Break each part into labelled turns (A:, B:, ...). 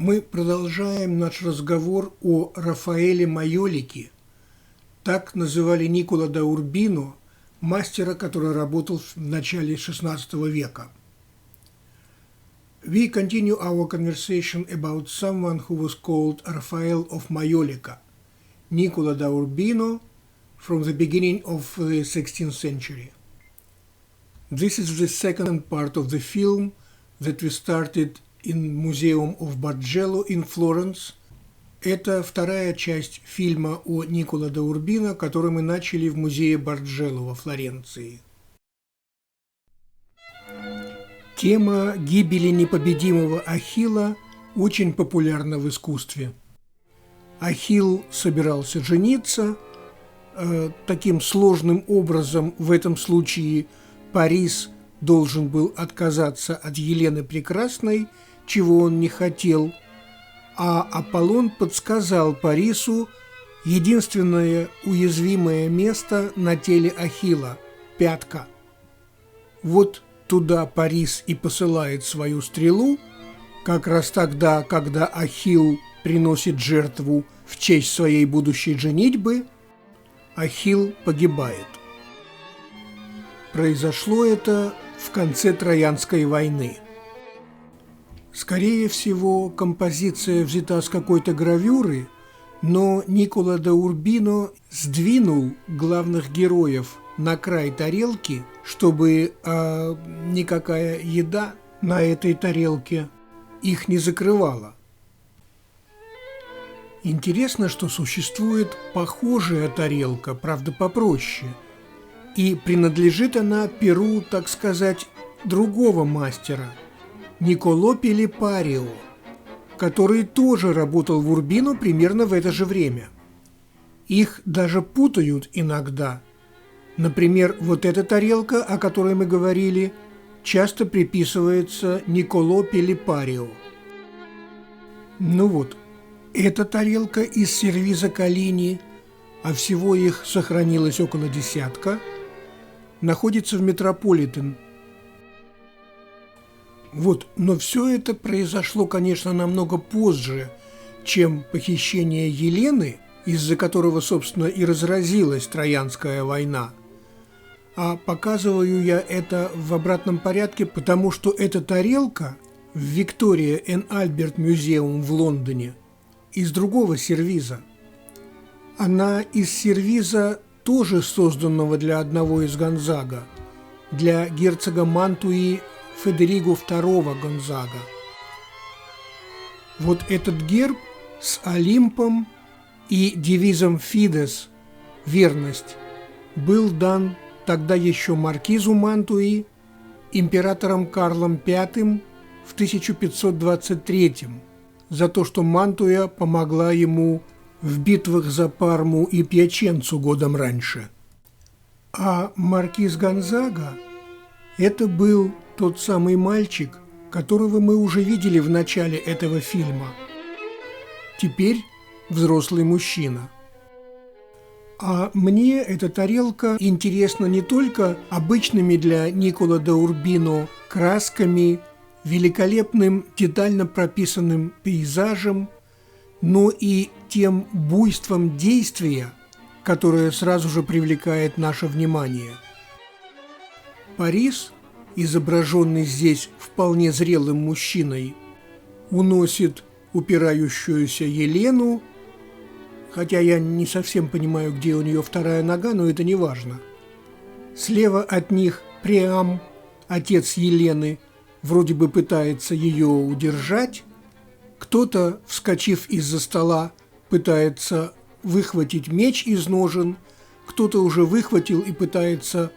A: Мы продолжаем наш разговор о Рафаэле Майолике. Так называли Никколò да Урбино, мастера, который работал в начале XVI века. We continue our conversation about someone who was called Raphael of Majolica, Niccolò da Urbino, from the beginning of the 16th century. This is the second part of the film that we started in Museum of Bargello in Florence. Это вторая часть фильма о Никколò да Урбино, который мы начали в музее Барджелло во Флоренции. Тема гибели непобедимого Ахилла очень популярна в искусстве. Ахилл собирался жениться. Таким сложным образом в этом случае Парис должен был отказаться от Елены Прекрасной, чего он не хотел, а Аполлон подсказал Парису единственное уязвимое место на теле Ахилла – пятка. Вот туда Парис и посылает свою стрелу, как раз тогда, когда Ахилл приносит жертву в честь своей будущей женитьбы, Ахилл погибает. Произошло это в конце Троянской войны. Скорее всего, композиция взята с какой-то гравюры, но Никколò да Урбино сдвинул главных героев на край тарелки, чтобы никакая еда на этой тарелке их не закрывала. Интересно, что существует похожая тарелка, правда попроще, и принадлежит она перу, так сказать, другого мастера, Никколò Пелипарио, который тоже работал в Урбино примерно в это же время. Их даже путают иногда. Например, вот эта тарелка, о которой мы говорили, часто приписывается Никколò Пелипарио. Ну вот, эта тарелка из сервиза Коллини, а всего их сохранилось около десятка, находится в Метрополитен. Вот, но все это произошло, конечно, намного позже, чем похищение Елены, из-за которого, собственно, и разразилась Троянская война. А показываю я это в обратном порядке, потому что эта тарелка в Victoria and Albert Museum в Лондоне из другого сервиза. Она из сервиза, тоже созданного для одного из Гонзага, для герцога Мантуи Федериго II Гонзага. Вот этот герб с Олимпом и девизом «Фидес» – «Верность» был дан тогда еще маркизу Мантуи императором Карлом V в 1523 за то, что Мантуя помогла ему в битвах за Парму и Пьяченцу годом раньше. А маркиз Гонзага – это был тот самый мальчик, которого мы уже видели в начале этого фильма. Теперь взрослый мужчина. А мне эта тарелка интересна не только обычными для Никколò да Урбино красками, великолепным детально прописанным пейзажем, но и тем буйством действия, которое сразу же привлекает наше внимание. Парис, изображенный здесь вполне зрелым мужчиной, уносит упирающуюся Елену, хотя я не совсем понимаю, где у нее вторая нога, но это не важно. Слева от них Приам, отец Елены, вроде бы пытается ее удержать. Кто-то, вскочив из-за стола, пытается выхватить меч из ножен, кто-то уже выхватил и пытается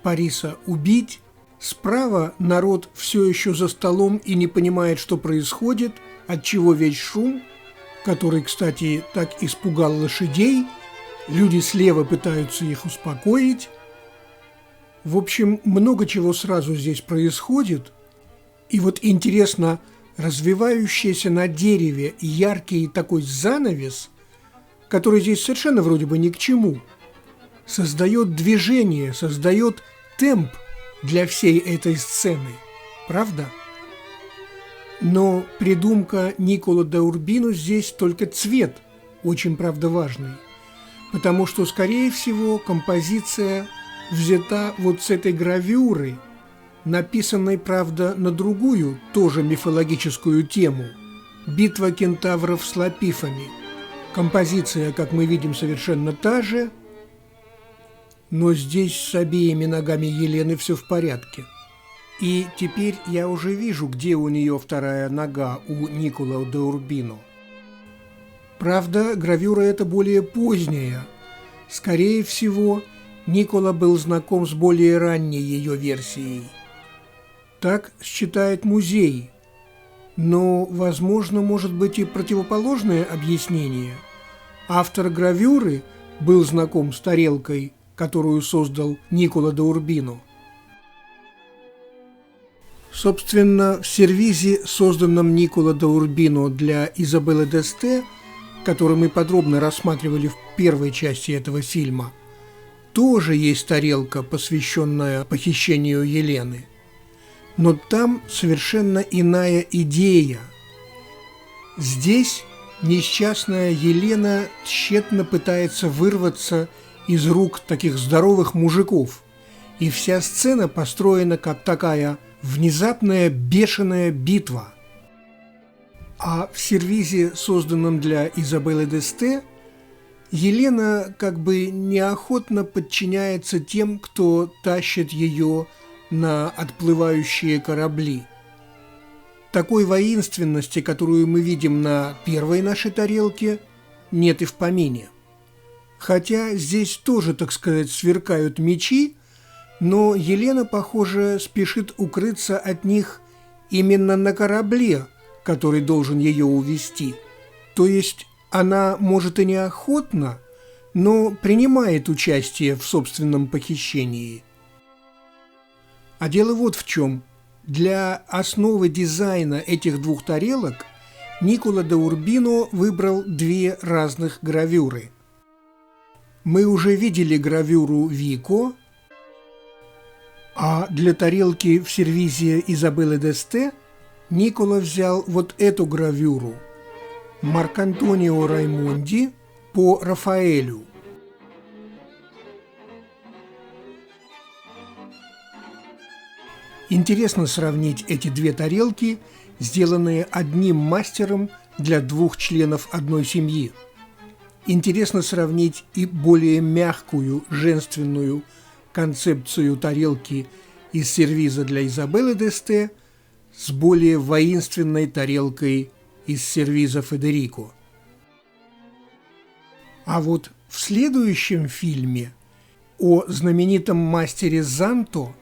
A: Париса убить. Справа народ все еще за столом и не понимает, что происходит, отчего весь шум, который, кстати, так испугал лошадей. Люди слева пытаются их успокоить. В общем, много чего сразу здесь происходит. И вот интересно, развивающийся на дереве яркий такой занавес, который здесь совершенно вроде бы ни к чему, создает движение, создает темп для всей этой сцены. Правда? Но придумка Никколо да Урбино здесь только цвет, очень, правда, важный. Потому что, скорее всего, композиция взята вот с этой гравюры, написанной, правда, на другую, тоже мифологическую тему – «Битва кентавров с лапифами». Композиция, как мы видим, совершенно та же, но здесь с обеими ногами Елены все в порядке. И теперь я уже вижу, где у нее вторая нога у Никколо да Урбино. Правда, гравюра эта более поздняя. Скорее всего, Никколо был знаком с более ранней ее версией. Так считает музей. Но, возможно, может быть и противоположное объяснение. Автор гравюры был знаком с тарелкой, которую создал Никколо да Урбино. Собственно, в сервизе, созданном Никколо да Урбино для Изабеллы d'Este, который мы подробно рассматривали в первой части этого фильма, тоже есть тарелка, посвященная похищению Елены. Но там совершенно иная идея. Здесь несчастная Елена тщетно пытается вырваться из рук таких здоровых мужиков, и вся сцена построена как такая внезапная бешеная битва. А в сервизе, созданном для Изабеллы d'Este, Елена как бы неохотно подчиняется тем, кто тащит ее на отплывающие корабли. Такой воинственности, которую мы видим на первой нашей тарелке, нет и в помине. Хотя здесь тоже, так сказать, сверкают мечи, но Елена, похоже, спешит укрыться от них именно на корабле, который должен ее увезти. То есть она, может, и неохотно, но принимает участие в собственном похищении. А дело вот в чем. Для основы дизайна этих двух тарелок Никколо да Урбино выбрал две разных гравюры. Мы уже видели гравюру Вико, а для тарелки в сервизе Изабеллы d'Este Никколо взял вот эту гравюру Марк'Антонио Раймонди по Рафаэлю. Интересно сравнить эти две тарелки, сделанные одним мастером для двух членов одной семьи. Интересно сравнить и более мягкую, женственную концепцию тарелки из сервиза для Изабеллы d'Este с более воинственной тарелкой из сервиза Федерико. А вот в следующем фильме о знаменитом мастере Занто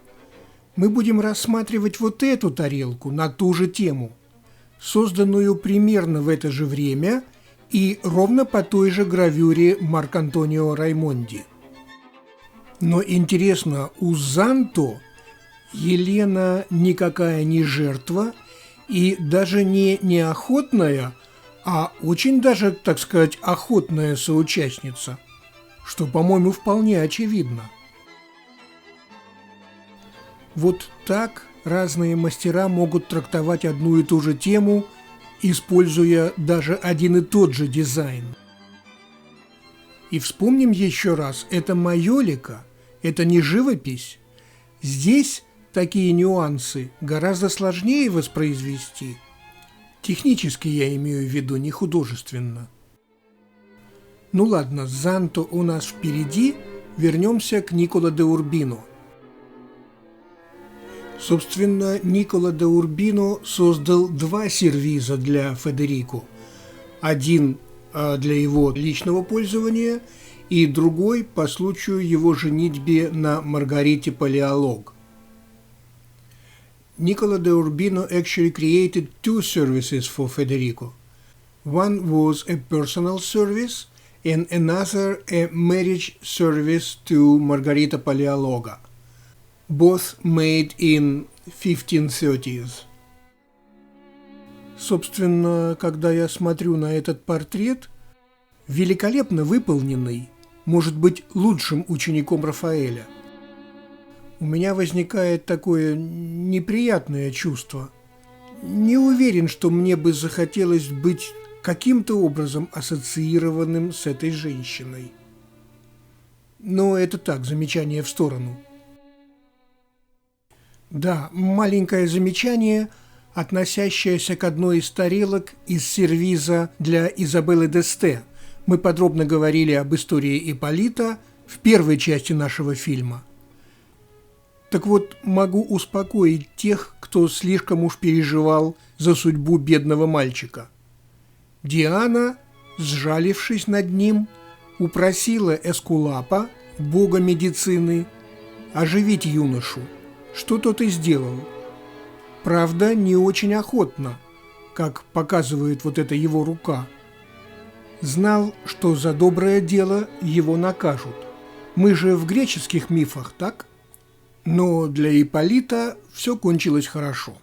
A: мы будем рассматривать вот эту тарелку на ту же тему, созданную примерно в это же время и ровно по той же гравюре Марк'Антонио Раймонди. Но интересно, у Занто Елена никакая не жертва и даже не неохотная, а очень даже, так сказать, охотная соучастница, что, по-моему, вполне очевидно. Вот так разные мастера могут трактовать одну и ту же тему, используя даже один и тот же дизайн. И вспомним еще раз, это майолика, это не живопись. Здесь такие нюансы гораздо сложнее воспроизвести. Технически я имею в виду, не художественно. Ну ладно, Занто у нас впереди, вернемся к Никколо да Урбино. Собственно, Никколо да Урбино создал два сервиза для Федерико. Один для его личного пользования и другой по случаю его женитьбы на Маргарите Палеолог. Никколо да Урбино actually created two services for Federico. One was a personal service and another a marriage service to Margarita Paleologa, both made in 1530s. Собственно, когда я смотрю на этот портрет, великолепно выполненный, может быть лучшим учеником Рафаэля, у меня возникает такое неприятное чувство. Не уверен, что мне бы захотелось быть каким-то образом ассоциированным с этой женщиной. Но это так, замечание в сторону. Да, маленькое замечание, относящееся к одной из тарелок из сервиза для Изабеллы d'Este. Мы подробно говорили об истории Ипполита в первой части нашего фильма. Так вот, могу успокоить тех, кто слишком уж переживал за судьбу бедного мальчика. Диана, сжалившись над ним, упросила Эскулапа, бога медицины, оживить юношу, что тот и сделал. Правда, не очень охотно, как показывает вот эта его рука. Знал, что за доброе дело его накажут. Мы же в греческих мифах, так? Но для Ипполита все кончилось хорошо.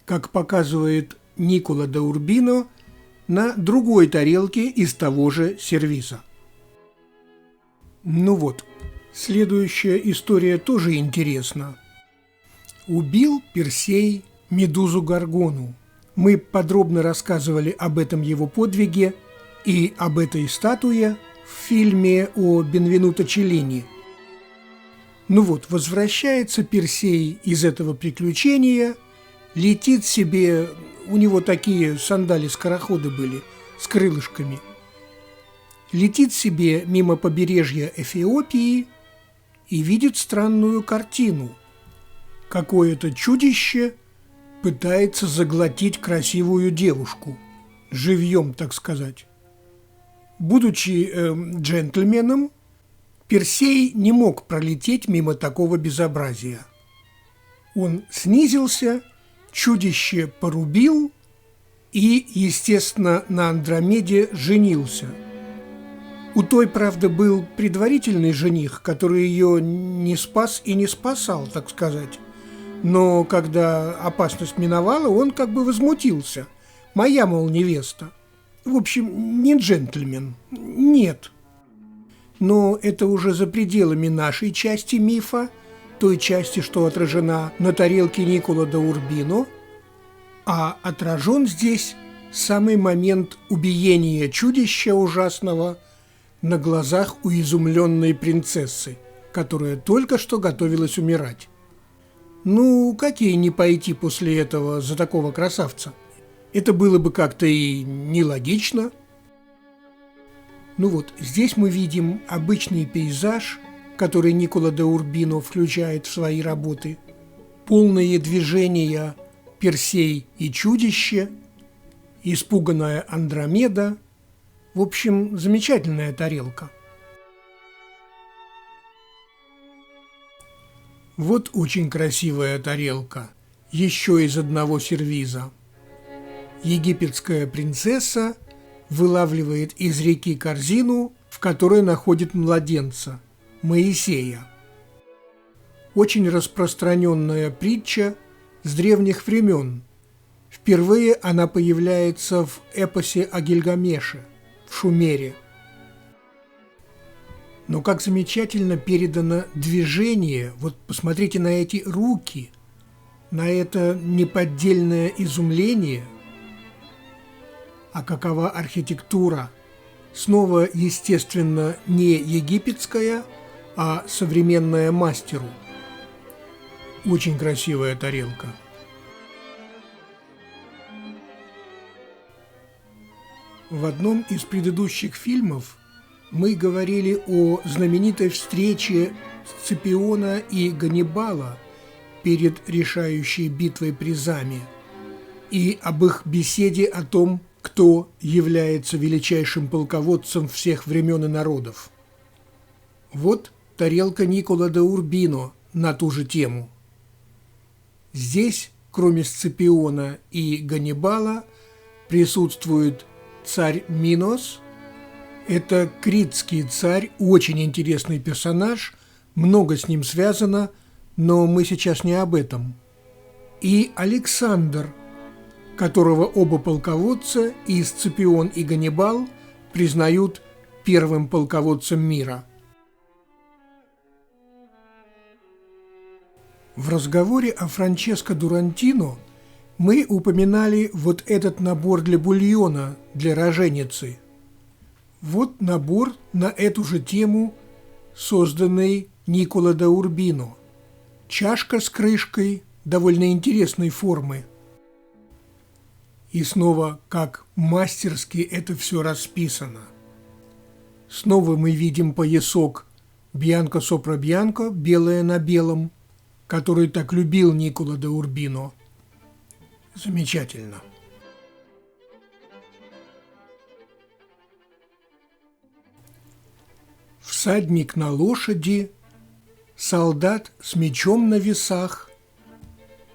A: Как показывает Никколо да Урбино на другой тарелке из того же сервиза. Ну вот, следующая история тоже интересна. Убил Персей Медузу Горгону. Мы подробно рассказывали об этом его подвиге и об этой статуе в фильме о Бенвенуто Челлини. Ну вот, возвращается Персей из этого приключения, летит себе, у него такие сандали-скороходы были, с крылышками, летит себе мимо побережья Эфиопии и видит странную картину. Какое-то чудище пытается заглотить красивую девушку, живьем, так сказать. Будучи джентльменом, Персей не мог пролететь мимо такого безобразия. Он снизился, чудище порубил и, естественно, на Андромеде женился. У той, правда, был предварительный жених, который ее не спас и не спасал, так сказать. Но когда опасность миновала, он как бы возмутился. Моя, мол, невеста. В общем, не джентльмен. Нет. Но это уже за пределами нашей части мифа, той части, что отражена на тарелке Никколо да Урбино, а отражен здесь самый момент убиения чудища ужасного на глазах у изумленной принцессы, которая только что готовилась умирать. Ну, какие не пойти после этого за такого красавца? Это было бы как-то и нелогично. Ну вот, здесь мы видим обычный пейзаж, который Никколо да Урбино включает в свои работы. Полные движения Персей и чудище, испуганная Андромеда. В общем, замечательная тарелка. Вот очень красивая тарелка, еще из одного сервиза. Египетская принцесса вылавливает из реки корзину, в которой находит младенца, Моисея. Очень распространенная притча с древних времен. Впервые она появляется в эпосе о Гильгамеше, в Шумере. Но как замечательно передано движение, вот посмотрите на эти руки, на это неподдельное изумление. А какова архитектура? Снова, естественно, не египетская, а современная мастеру. Очень красивая тарелка. В одном из предыдущих фильмов мы говорили о знаменитой встрече Сципиона и Ганнибала перед решающей битвой при Заме и об их беседе о том, кто является величайшим полководцем всех времен и народов. Вот тарелка Никколо да Урбино на ту же тему. Здесь, кроме Сципиона и Ганнибала, присутствует царь Минос. Это критский царь, очень интересный персонаж, много с ним связано, но мы сейчас не об этом. И Александр, которого оба полководца, и Сципион, и Ганнибал, признают первым полководцем мира. В разговоре о Франческо Дурантино Мы упоминали вот этот набор для бульона, для роженицы. Вот набор на эту же тему, созданный Никколо да Урбино. Чашка с крышкой довольно интересной формы. И снова, как мастерски это все расписано. Снова мы видим поясок «Бьянко сопра бьянко», «белое на белом», который так любил Никколо да Урбино. Замечательно. Всадник на лошади, солдат с мечом на весах.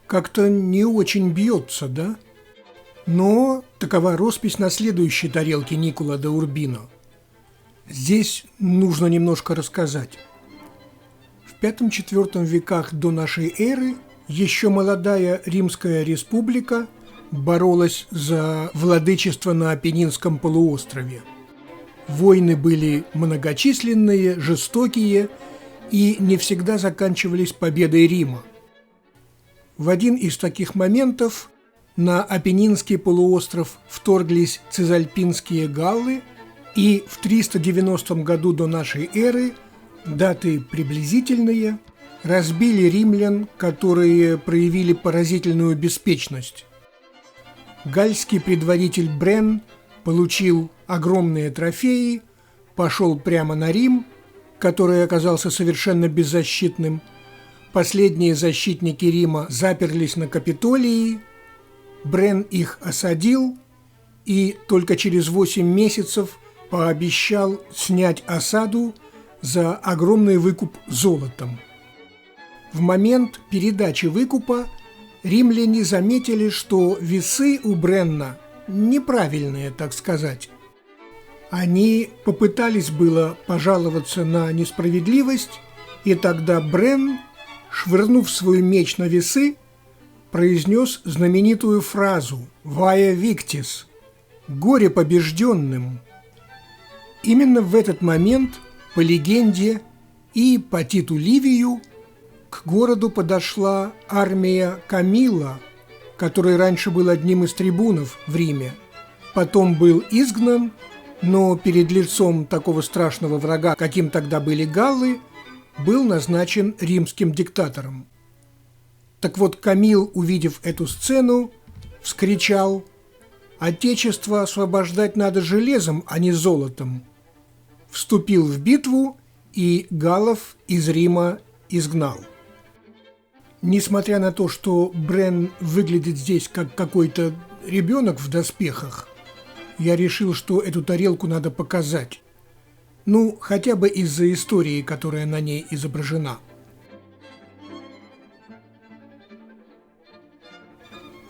A: Как-то не очень бьется, да? Но такова роспись на следующей тарелке Никколо да Урбино. Здесь нужно немножко рассказать. В V-IV веках до нашей эры еще молодая Римская республика боролась за владычество на Апеннинском полуострове. Войны были многочисленные, жестокие и не всегда заканчивались победой Рима. В один из таких моментов на Апеннинский полуостров вторглись цизальпинские галлы, и в 390 году до нашей эры, даты приблизительные, разбили римлян, которые проявили поразительную беспечность. Гальский предводитель Брен получил огромные трофеи, пошел прямо на Рим, который оказался совершенно беззащитным. Последние защитники Рима заперлись на Капитолии, Брен их осадил и только через 8 месяцев пообещал снять осаду за огромный выкуп золотом. В момент передачи выкупа римляне заметили, что весы у Бренна неправильные, так сказать. Они попытались было пожаловаться на несправедливость, и тогда Брен, швырнув свой меч на весы, произнес знаменитую фразу «Vaya victis» – «Горе побежденным». Именно в этот момент, по легенде и по Титу Ливию, к городу подошла армия Камилла, который раньше был одним из трибунов в Риме. Потом был изгнан, но перед лицом такого страшного врага, каким тогда были галлы, был назначен римским диктатором. Так вот, Камилл, увидев эту сцену, вскричал: «Отечество освобождать надо железом, а не золотом». Вступил в битву и галлов из Рима изгнал. Несмотря на то, что Брен выглядит здесь как какой-то ребенок в доспехах, я решил, что эту тарелку надо показать. Ну, хотя бы из-за истории, которая на ней изображена.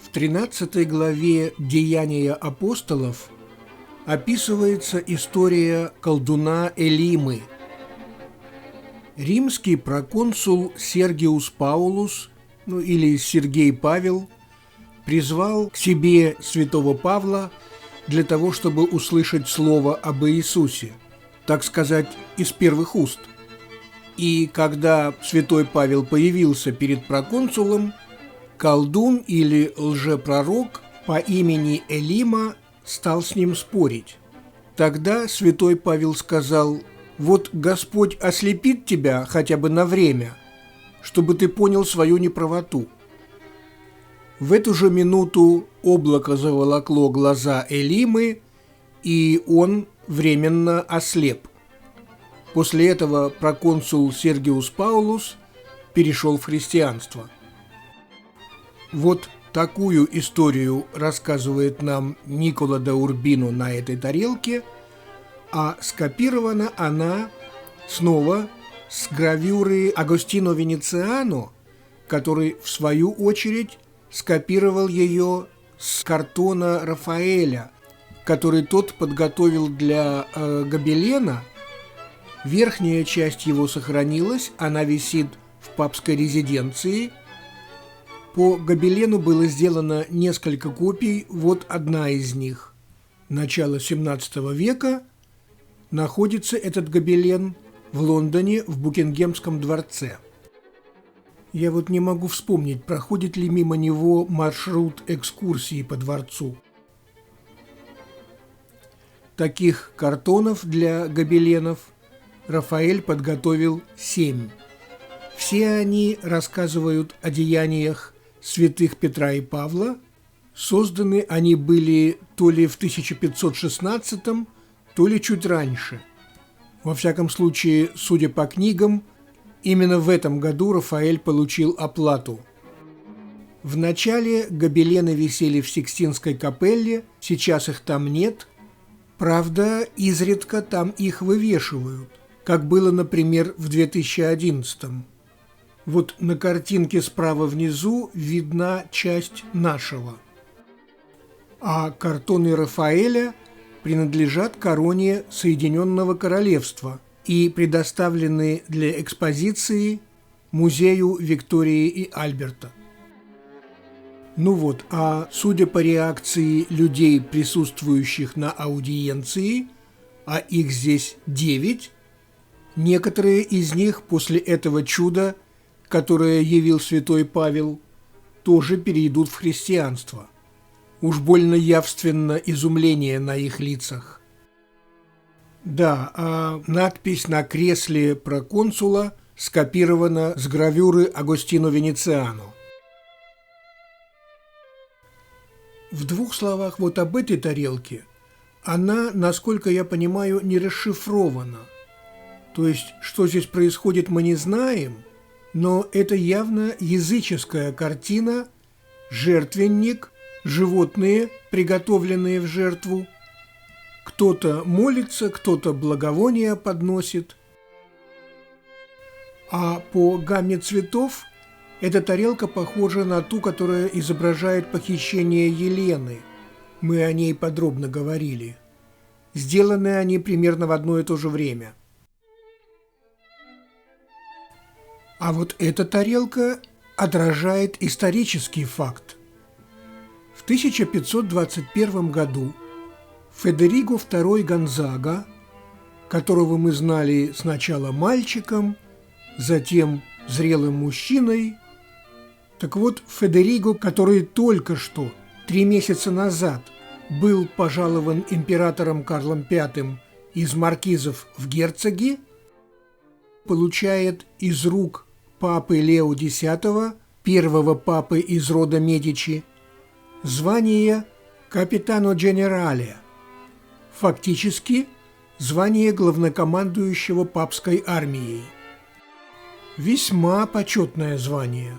A: В 13 главе «Деяния апостолов» описывается история колдуна Элимы. Римский проконсул Сергиус Паулус, или Сергей Павел, призвал к себе святого Павла для того, чтобы услышать слово об Иисусе, так сказать, из первых уст. И когда святой Павел появился перед проконсулом, колдун или лжепророк по имени Элима стал с ним спорить. Тогда святой Павел сказал: «Вот Господь ослепит тебя хотя бы на время, чтобы ты понял свою неправоту». В эту же минуту облако заволокло глаза Элимы, и он временно ослеп. После этого проконсул Сергиус Паулус перешел в христианство. Вот такую историю рассказывает нам Никколо да Урбино на этой тарелке, а скопирована она снова с гравюры Агостино Венециано, который, в свою очередь, скопировал ее с картона Рафаэля, который тот подготовил для гобелена. Верхняя часть его сохранилась, она висит в папской резиденции. По гобелену было сделано несколько копий, вот одна из них. Начало XVII века. Находится этот гобелен в Лондоне, в Букингемском дворце. Я вот не могу вспомнить, проходит ли мимо него маршрут экскурсии по дворцу. Таких картонов для гобеленов Рафаэль подготовил 7. Все они рассказывают о деяниях святых Петра и Павла. Созданы они были то ли в 1516, то ли чуть раньше. Во всяком случае, судя по книгам, именно в этом году Рафаэль получил оплату. В начале гобелены висели в Сикстинской капелле, сейчас их там нет. Правда, изредка там их вывешивают, как было, например, в 2011. Вот на картинке справа внизу видна часть нашего. А картоны Рафаэля принадлежат короне Соединенного Королевства и предоставлены для экспозиции музею Виктории и Альберта. Ну вот, а судя по реакции людей, присутствующих на аудиенции, а их здесь 9, некоторые из них после этого чуда, которое явил святой Павел, тоже перейдут в христианство. Уж больно явственно изумление на их лицах. Да, а надпись на кресле проконсула скопирована с гравюры Агостино Венециано. В 2 словах вот об этой тарелке. Она, насколько я понимаю, не расшифрована. То есть, что здесь происходит, мы не знаем, но это явно языческая картина, жертвенник, животные, приготовленные в жертву. Кто-то молится, кто-то благовония подносит. А по гамме цветов эта тарелка похожа на ту, которая изображает похищение Елены. Мы о ней подробно говорили. Сделаны они примерно в одно и то же время. А вот эта тарелка отражает исторический факт. В 1521 году Федериго II Гонзага, которого мы знали сначала мальчиком, затем зрелым мужчиной, так вот, Федериго, который только что, 3 месяца назад, был пожалован императором Карлом V из маркизов в герцоги, получает из рук папы Лео X, первого папы из рода Медичи, звание капитано дженерале, фактически звание главнокомандующего папской армией. Весьма почетное звание.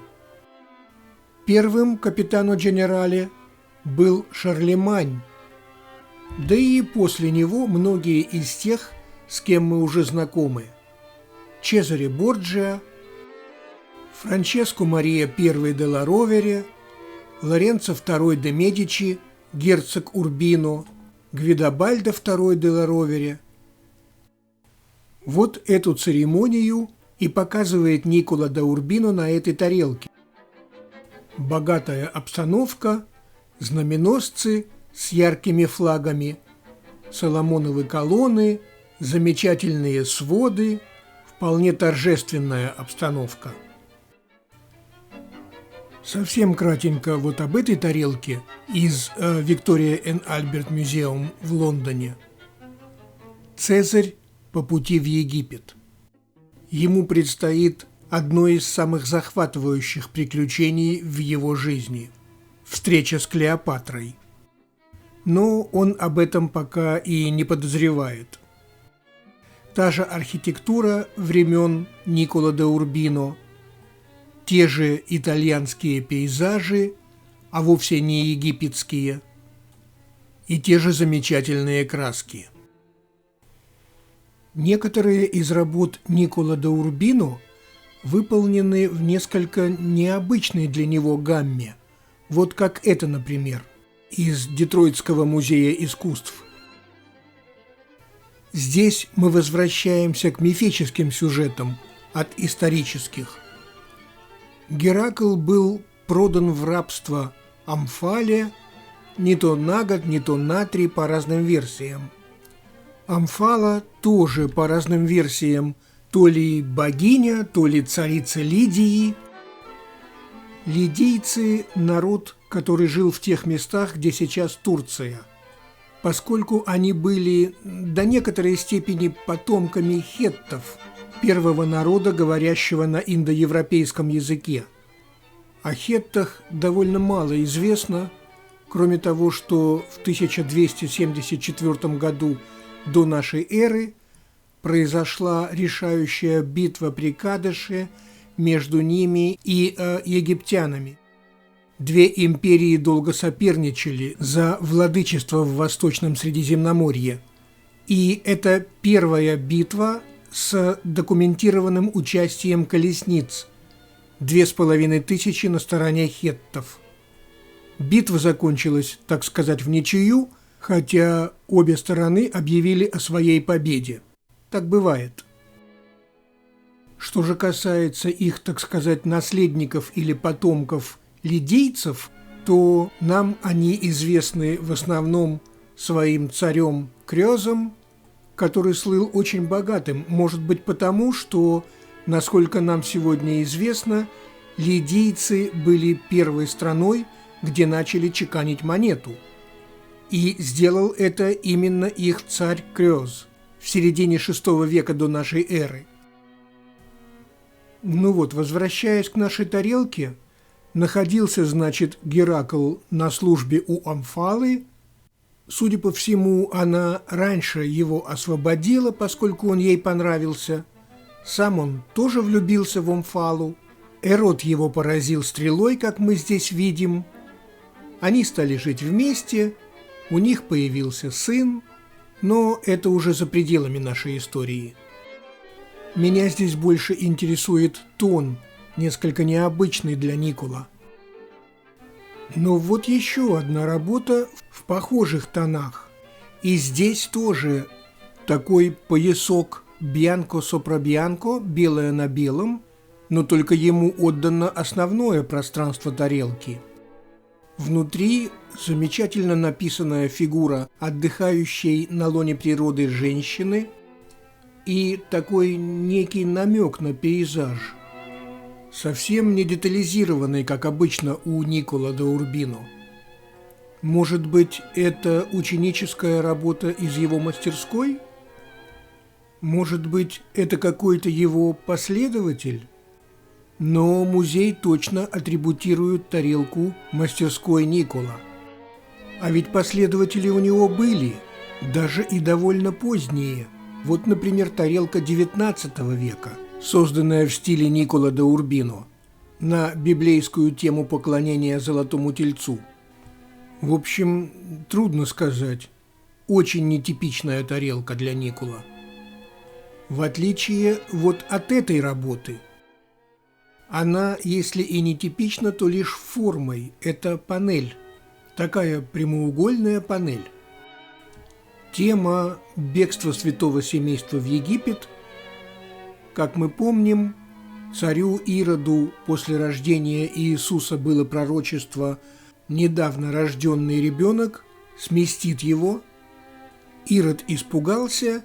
A: Первым капитано-дженерале был Шарлемань, да и после него многие из тех, с кем мы уже знакомы. Чезаре Борджиа, Франческо Мария I де ла Ровере, Лоренцо II де Медичи, герцог Урбино, Гвидобальдо II де ла Ровере. Вот эту церемонию и показывает Никколо да Урбино на этой тарелке. Богатая обстановка, знаменосцы с яркими флагами, соломоновы колонны, замечательные своды, вполне торжественная обстановка. Совсем кратенько вот об этой тарелке из Victoria and Albert Museum в Лондоне. Цезарь по пути в Египет. Ему предстоит одно из самых захватывающих приключений в его жизни – встреча с Клеопатрой. Но он об этом пока и не подозревает. Та же архитектура времен Никколо де Урбино, те же итальянские пейзажи, а вовсе не египетские, и те же замечательные краски. Некоторые из работ Никколо де Урбино выполнены в несколько необычной для него гамме, вот как это, например, из Детройтского музея искусств. Здесь мы возвращаемся к мифическим сюжетам от исторических. Геракл был продан в рабство Амфале не то на год, не то на 3 по разным версиям. Амфала тоже по разным версиям то ли богиня, то ли царица Лидии, Лидийцы – народ, который жил в тех местах, где сейчас Турция, поскольку они были до некоторой степени потомками хеттов, первого народа, говорящего на индоевропейском языке. О хеттах довольно мало известно, кроме того, что в 1274 году до нашей эры произошла решающая битва при Кадеше между ними и египтянами. Две империи долго соперничали за владычество в Восточном Средиземноморье. И это первая битва с документированным участием колесниц, 2500 на стороне хеттов. Битва закончилась, так сказать, в ничью, хотя обе стороны объявили о своей победе. Так бывает. Что же касается их, так сказать, наследников или потомков лидийцев, то нам они известны в основном своим царем Крёзом, который слыл очень богатым, может быть потому, что, насколько нам сегодня известно, лидийцы были первой страной, где начали чеканить монету. И сделал это именно их царь Крёз в середине VI века до нашей эры. Ну вот, возвращаясь к нашей тарелке, находился, значит, Геракл на службе у Омфалы. Судя по всему, она раньше его освободила, поскольку он ей понравился. Сам он тоже влюбился в Омфалу. Эрот его поразил стрелой, как мы здесь видим. Они стали жить вместе, у них появился сын, но это уже за пределами нашей истории. Меня здесь больше интересует тон, несколько необычный для Никола. Но вот еще одна работа в похожих тонах. И здесь тоже такой поясок бьянко сопра бьянко, белое на белом, но только ему отдано основное пространство тарелки. Внутри замечательно написанная фигура отдыхающей на лоне природы женщины и такой некий намек на пейзаж, совсем не детализированный, как обычно у Никола да Урбино. Может быть, это ученическая работа из его мастерской? Может быть, это какой-то его последователь? Но музей точно атрибутирует тарелку мастерской Никола. А ведь последователи у него были, даже и довольно поздние. Вот, например, тарелка XIX века, созданная в стиле Никола да Урбино, на библейскую тему поклонения Золотому Тельцу. В общем, трудно сказать. Очень нетипичная тарелка для Никола. В отличие вот от этой работы. Она, если и нетипична, то лишь формой. Это панель. Такая прямоугольная панель. Тема бегства святого семейства в Египет. Как мы помним, царю Ироду после рождения Иисуса было пророчество: недавно рожденный ребенок сместит его. Ирод испугался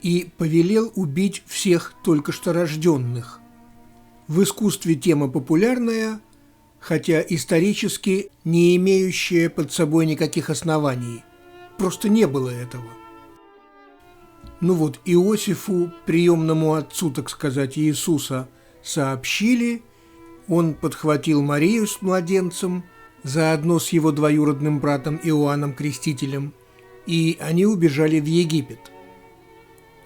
A: и повелел убить всех только что рожденных. В искусстве тема популярная, хотя исторически не имеющая под собой никаких оснований. Просто не было этого. Ну вот, Иосифу, приемному отцу, так сказать, Иисуса, сообщили, он подхватил Марию с младенцем, заодно с его двоюродным братом Иоанном Крестителем, и они убежали в Египет.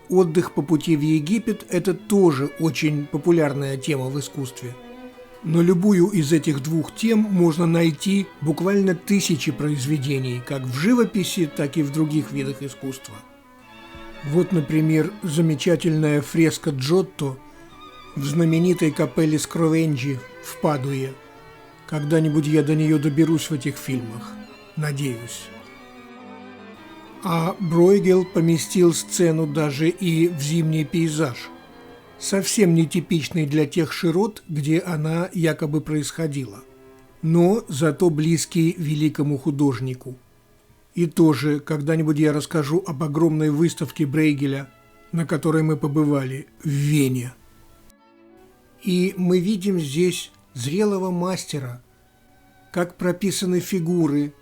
A: Отдых по пути в Египет – это тоже очень популярная тема в искусстве. Но любую из этих двух тем можно найти буквально тысячи произведений, как в живописи, так и в других видах искусства. Вот, например, замечательная фреска Джотто в знаменитой капелле Скровенджи в Падуе. Когда-нибудь я до нее доберусь в этих фильмах. Надеюсь. А Бройгел поместил сцену даже и в зимний пейзаж, совсем нетипичный для тех широт, где она якобы происходила, но зато близкий великому художнику. И тоже когда-нибудь я расскажу об огромной выставке Брейгеля, на которой мы побывали в Вене. И мы видим здесь зрелого мастера, как прописаны фигуры,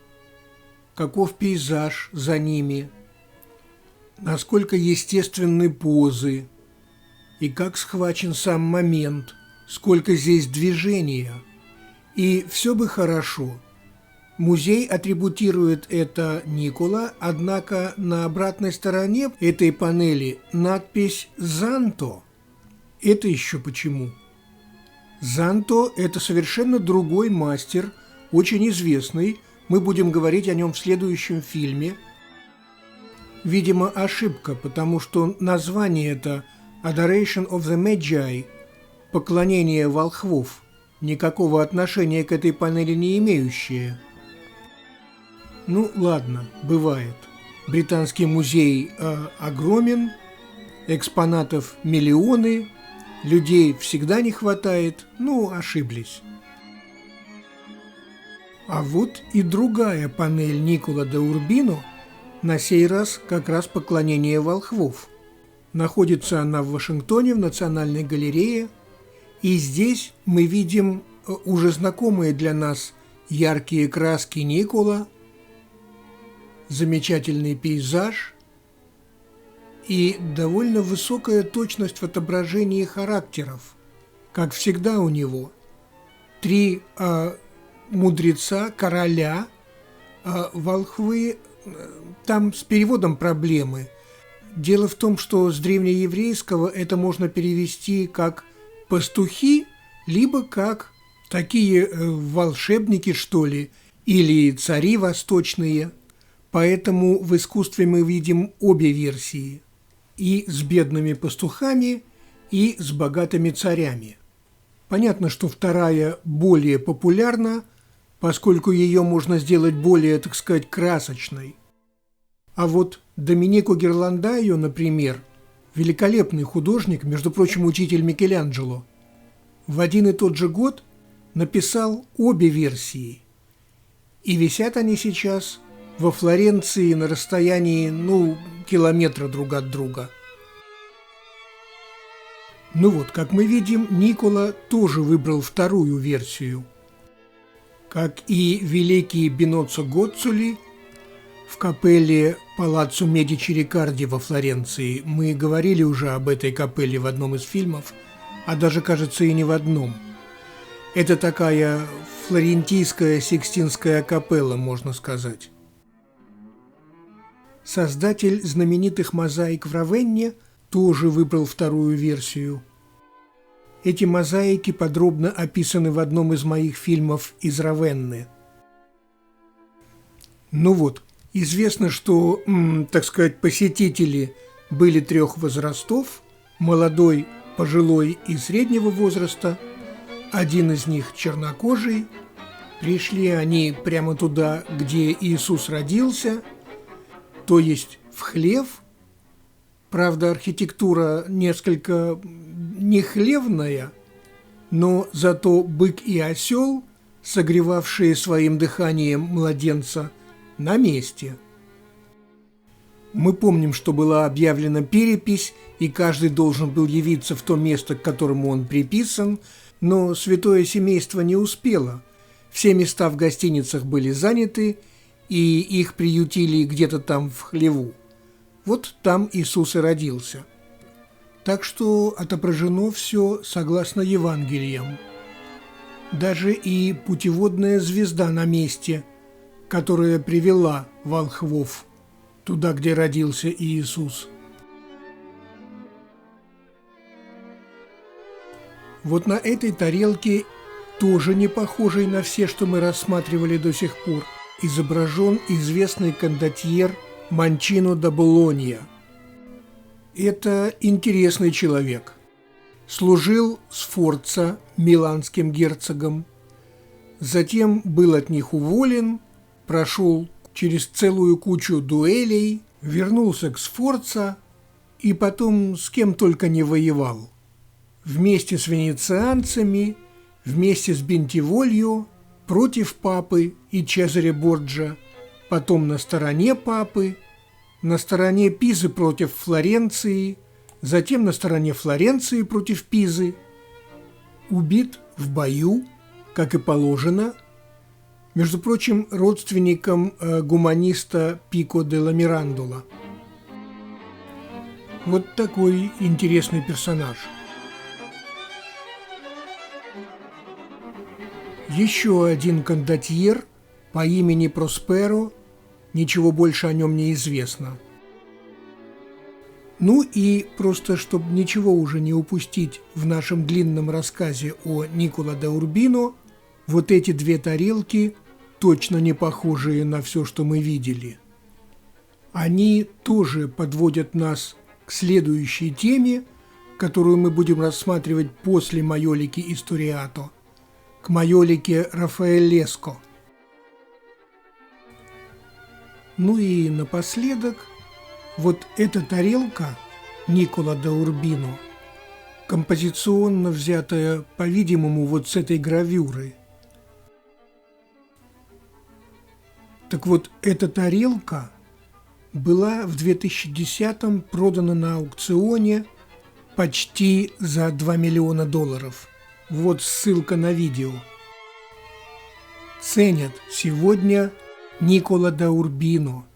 A: каков пейзаж за ними, насколько естественны позы, и как схвачен сам момент, сколько здесь движения. И все бы хорошо. Музей атрибутирует это Никола, однако на обратной стороне этой панели надпись «Занто». Это еще почему? Занто – это совершенно другой мастер, очень известный. Мы будем говорить о нем в следующем фильме. Видимо, ошибка, потому что название это «Adoration of the Magi» – «Поклонение волхвов», никакого отношения к этой панели не имеющее. Ну, ладно, бывает. Британский музей огромен, экспонатов миллионы, людей всегда не хватает, ну, ошиблись. А вот и другая панель Никола де Урбино, на сей раз как раз «Поклонение волхвов». Находится она в Вашингтоне, в Национальной галерее, и здесь мы видим уже знакомые для нас яркие краски Никола, замечательный пейзаж и довольно высокая точность в отображении характеров, как всегда у него. Три мудреца, короля, волхвы, там с переводом проблемы. Дело в том, что с древнееврейского это можно перевести как «пастухи», либо как такие волшебники, что ли, или цари восточные. Поэтому в искусстве мы видим обе версии – и с бедными пастухами, и с богатыми царями. Понятно, что вторая более популярна, поскольку ее можно сделать более, так сказать, красочной. А вот Доменико Гирландайо, например, великолепный художник, между прочим, учитель Микеланджело, в один и тот же год написал обе версии. И висят они сейчас во Флоренции на расстоянии, километра друг от друга. Ну вот, как мы видим, Никола тоже выбрал вторую версию. Как и великий Биноццо Гоццоли в капелле Палаццо Медичи Рикарди во Флоренции. Мы говорили уже об этой капелле в одном из фильмов, а даже, кажется, и не в одном. Это такая флорентийская Сикстинская капелла, можно сказать. Создатель знаменитых мозаик в Равенне тоже выбрал вторую версию. Эти мозаики подробно описаны в одном из моих фильмов из Равенны. Ну вот, известно, что, так сказать, посетители были трех возрастов – молодой, пожилой и среднего возраста. Один из них чернокожий. Пришли они прямо туда, где Иисус родился, то есть в хлев. Правда, архитектура несколько не хлевная, но зато бык и осел, согревавшие своим дыханием младенца, на месте. Мы помним, что была объявлена перепись, и каждый должен был явиться в то место, к которому он приписан, но святое семейство не успело. Все места в гостиницах были заняты, и их приютили где-то там в хлеву. Вот там Иисус и родился. Так что отображено все согласно Евангелиям. Даже и путеводная звезда на месте, которая привела волхвов туда, где родился Иисус. Вот на этой тарелке, тоже не похожей на все, что мы рассматривали до сих пор, изображен известный кондотьер Манчино да Болонья. Это интересный человек. Служил Сфорца миланским герцогом, затем был от них уволен, прошел через целую кучу дуэлей, вернулся к Сфорца и потом с кем только не воевал. Вместе с венецианцами, вместе с Бентивольо, против папы и Чезаре Борджа, потом на стороне папы, на стороне Пизы против Флоренции, затем на стороне Флоренции против Пизы, убит в бою, как и положено, между прочим, родственником гуманиста Пико де ла Мирандола. Вот такой интересный персонаж. Еще один кондотьер по имени Просперо, ничего больше о нем не известно. Ну и просто, чтобы ничего уже не упустить в нашем длинном рассказе о Никколо да Урбино, вот эти две тарелки, точно не похожие на все, что мы видели. Они тоже подводят нас к следующей теме, которую мы будем рассматривать после майолики Историато, к майолике Рафаэллеско. Ну и напоследок, вот эта тарелка Никколо да Урбино, композиционно взятая, по-видимому, вот с этой гравюры. Так вот, эта тарелка была в 2010-м продана на аукционе почти за $2 миллиона. Вот ссылка на видео. Ценят сегодня Никколо да Урбино,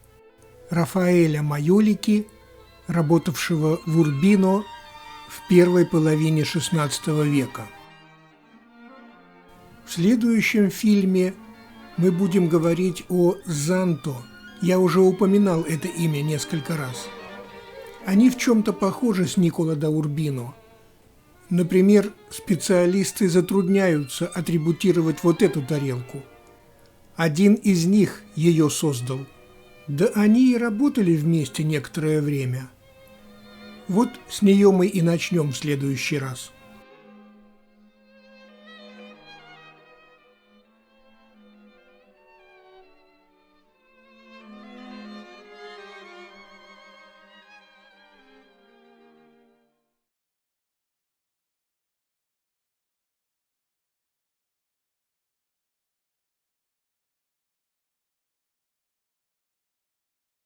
A: Рафаэля Майолики, работавшего в Урбино в первой половине XVI века. В следующем фильме мы будем говорить о Занто. Я уже упоминал это имя несколько раз. Они в чем-то похожи с Никколо да Урбино. Например, специалисты затрудняются атрибутировать вот эту тарелку. Один из них ее создал. Да они и работали вместе некоторое время. Вот с нее мы и начнем в следующий раз.